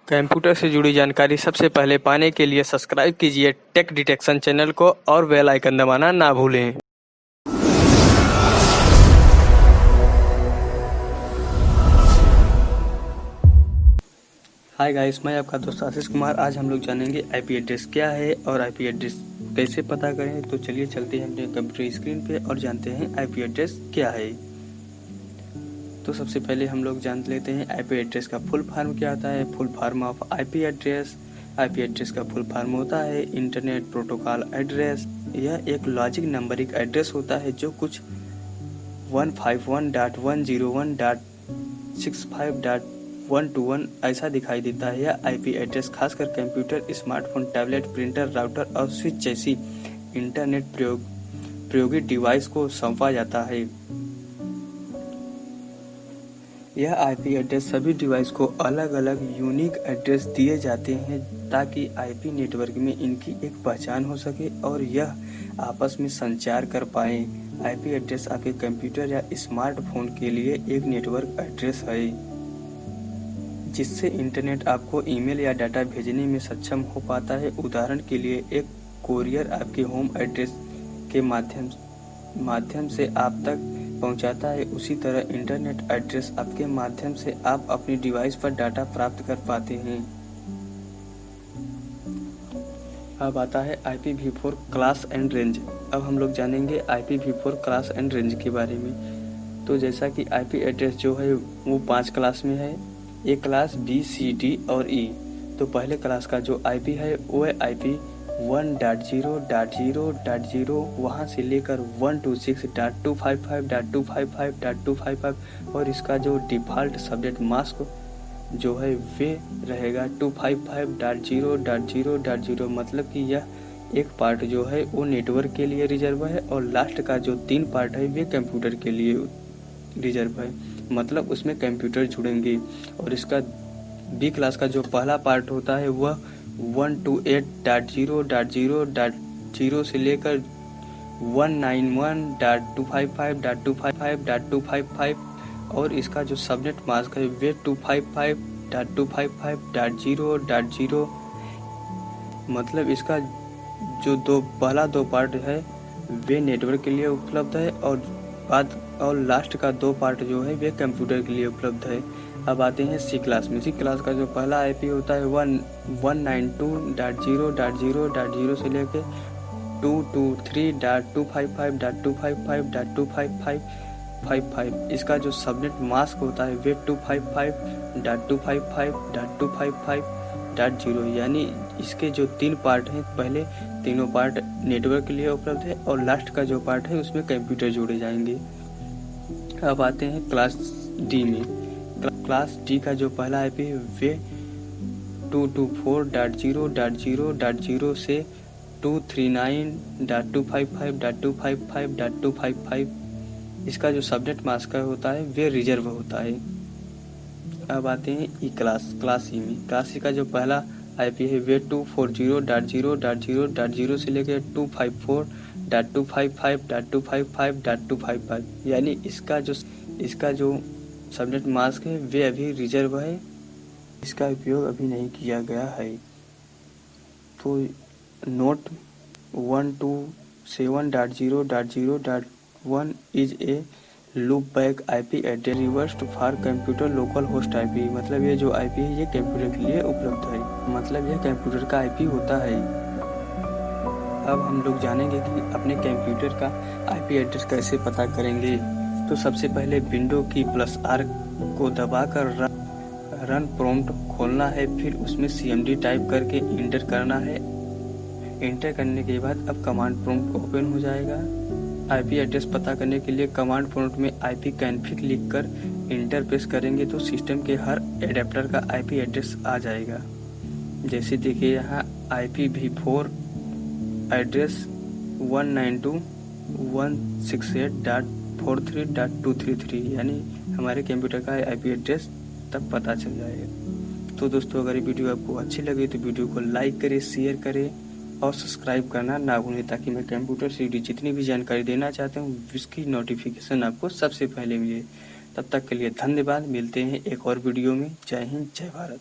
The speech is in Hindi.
कंप्यूटर से जुड़ी जानकारी सबसे पहले पाने के लिए सब्सक्राइब कीजिए टेक डिटेक्शन चैनल को और बेल आइकन दबाना ना भूलें। हाय गाइस, मैं आपका दोस्त आशीष कुमार। आज हम लोग जानेंगे आईपी एड्रेस क्या है और आईपी एड्रेस कैसे पता करें। तो चलिए चलते हैं अपने कंप्यूटर स्क्रीन पे और जानते हैं आईपी एड्रेस क्या है। तो सबसे पहले हम लोग जान लेते हैं आईपी एड्रेस का फुल फॉर्म क्या होता है। Full form of IP address. IP address का फुल फॉर्म होता है इंटरनेट प्रोटोकॉल एड्रेस। यह एक लॉजिक नंबरिक एड्रेस होता है जो कुछ 151.101.65.121 ऐसा दिखाई देता है। यह आईपी एड्रेस खासकर computer, smartphone, tablet, printer, router और स्विच जैसी इंटरनेट प्रयोगी डिवाइस को सौंपा जाता है। यह आईपी एड्रेस सभी डिवाइस को अलग अलग यूनिक एड्रेस दिए जाते हैं ताकि आईपी नेटवर्क में इनकी एक पहचान हो सके और यह आपस में संचार कर पाएं। आईपी एड्रेस आपके कंप्यूटर या स्मार्टफोन के लिए एक नेटवर्क एड्रेस है जिससे इंटरनेट आपको ईमेल या डाटा भेजने में सक्षम हो पाता है। उदाहरण के लिए एक कोरियर आपके होम एड्रेस के माध्यम से आप तक पहुंचाता है, उसी तरह इंटरनेट एड्रेस आपके माध्यम से आप अपनी डिवाइस पर डाटा प्राप्त कर पाते हैं। अब आता है IPv4 क्लास एंड रेंज। अब हम लोग जानेंगे IPv4 क्लास एंड रेंज के बारे में। तो जैसा कि आईपी एड्रेस जो है वो 5 क्लास में है। ए क्लास, बी, सी, डी और ई। तो पहले क्लास का जो आईपी है वो है IP 1.0.0.0 वहाँ से लेकर 126.255.255.255 और इसका जो डिफ़ॉल्ट सब्जेक्ट मास्क जो है वे रहेगा 255.0.0.0। मतलब कि यह एक पार्ट जो है वो नेटवर्क के लिए रिजर्व है और लास्ट का जो 3 पार्ट है वे कंप्यूटर के लिए रिजर्व है, मतलब उसमें कंप्यूटर जुड़ेंगे। और इसका बी क्लास का जो पहला पार्ट होता है वह 128.0.0.0 से लेकर 191.255.255.255 और इसका जो सबनेट मास्क है वे 255.255.0.0। मतलब इसका जो पहला 2 पार्ट है वे नेटवर्क के लिए उपलब्ध है और लास्ट का 2 पार्ट जो है वे कंप्यूटर के लिए उपलब्ध है। अब आते हैं सी क्लास में। सी क्लास का जो पहला आईपी होता है 192.0.0.0 से लेकर 223.255.255.255. इसका जो सबनेट मास्क होता है वे 255.255.255.0। यानी इसके जो 3 पार्ट हैं, पहले तीनों पार्ट नेटवर्क के लिए उपलब्ध है और लास्ट का जो पार्ट है उसमें कंप्यूटर जोड़े जाएंगे। अब आते हैं क्लास डी में। क्लास डी का जो पहला आईपी है वे 224.0.0.0 से 239.255.255.255। इसका जो सबनेट मास्क होता है वे रिजर्व होता है। अब आते हैं ई क्लास। क्लास ई में क्लास ई का जो पहला आईपी है वे 240.0.0.0 से लेकर 254.255.255.255। यानी इसका जो सबनेट मास्क है वे अभी रिजर्व है, इसका उपयोग अभी नहीं किया गया है। तो note 127.0.0.1 is a loop back IP address reversed for computer local host IP. मतलब ये जो आईपी है ये कंप्यूटर के लिए उपलब्ध है, मतलब यह कंप्यूटर का आईपी होता है। अब हम लोग जानेंगे कि अपने कंप्यूटर का आईपी एड्रेस कैसे पता करेंगे। तो सबसे पहले विंडो की +R को दबाकर रन प्रॉम्प्ट खोलना है, फिर उसमें CMD टाइप करके इंटर करना है। इंटर करने के बाद अब कमांड प्रॉम्प्ट ओपन हो जाएगा। आईपी एड्रेस पता करने के लिए कमांड प्रॉम्प्ट में IP config लिखकर इंटर प्रेस करेंगे तो सिस्टम के हर एडेप्टर का आईपी एड्रेस आ जाएगा। जैसे देखिए यहाँ IPv4 एड्रेस 192.168.43.233 यानी हमारे कंप्यूटर का आईपी एड्रेस तब पता चल जाएगा। तो दोस्तों, अगर ये वीडियो आपको अच्छी लगे तो वीडियो को लाइक करें, शेयर करें और सब्सक्राइब करना ना भूलें ताकि मैं कंप्यूटर से जुड़ी जितनी भी जानकारी देना चाहता हूँ उसकी नोटिफिकेशन आपको सबसे पहले मिले। तब तक के लिए धन्यवाद। मिलते हैं एक और वीडियो में। जय हिंद, जय भारत।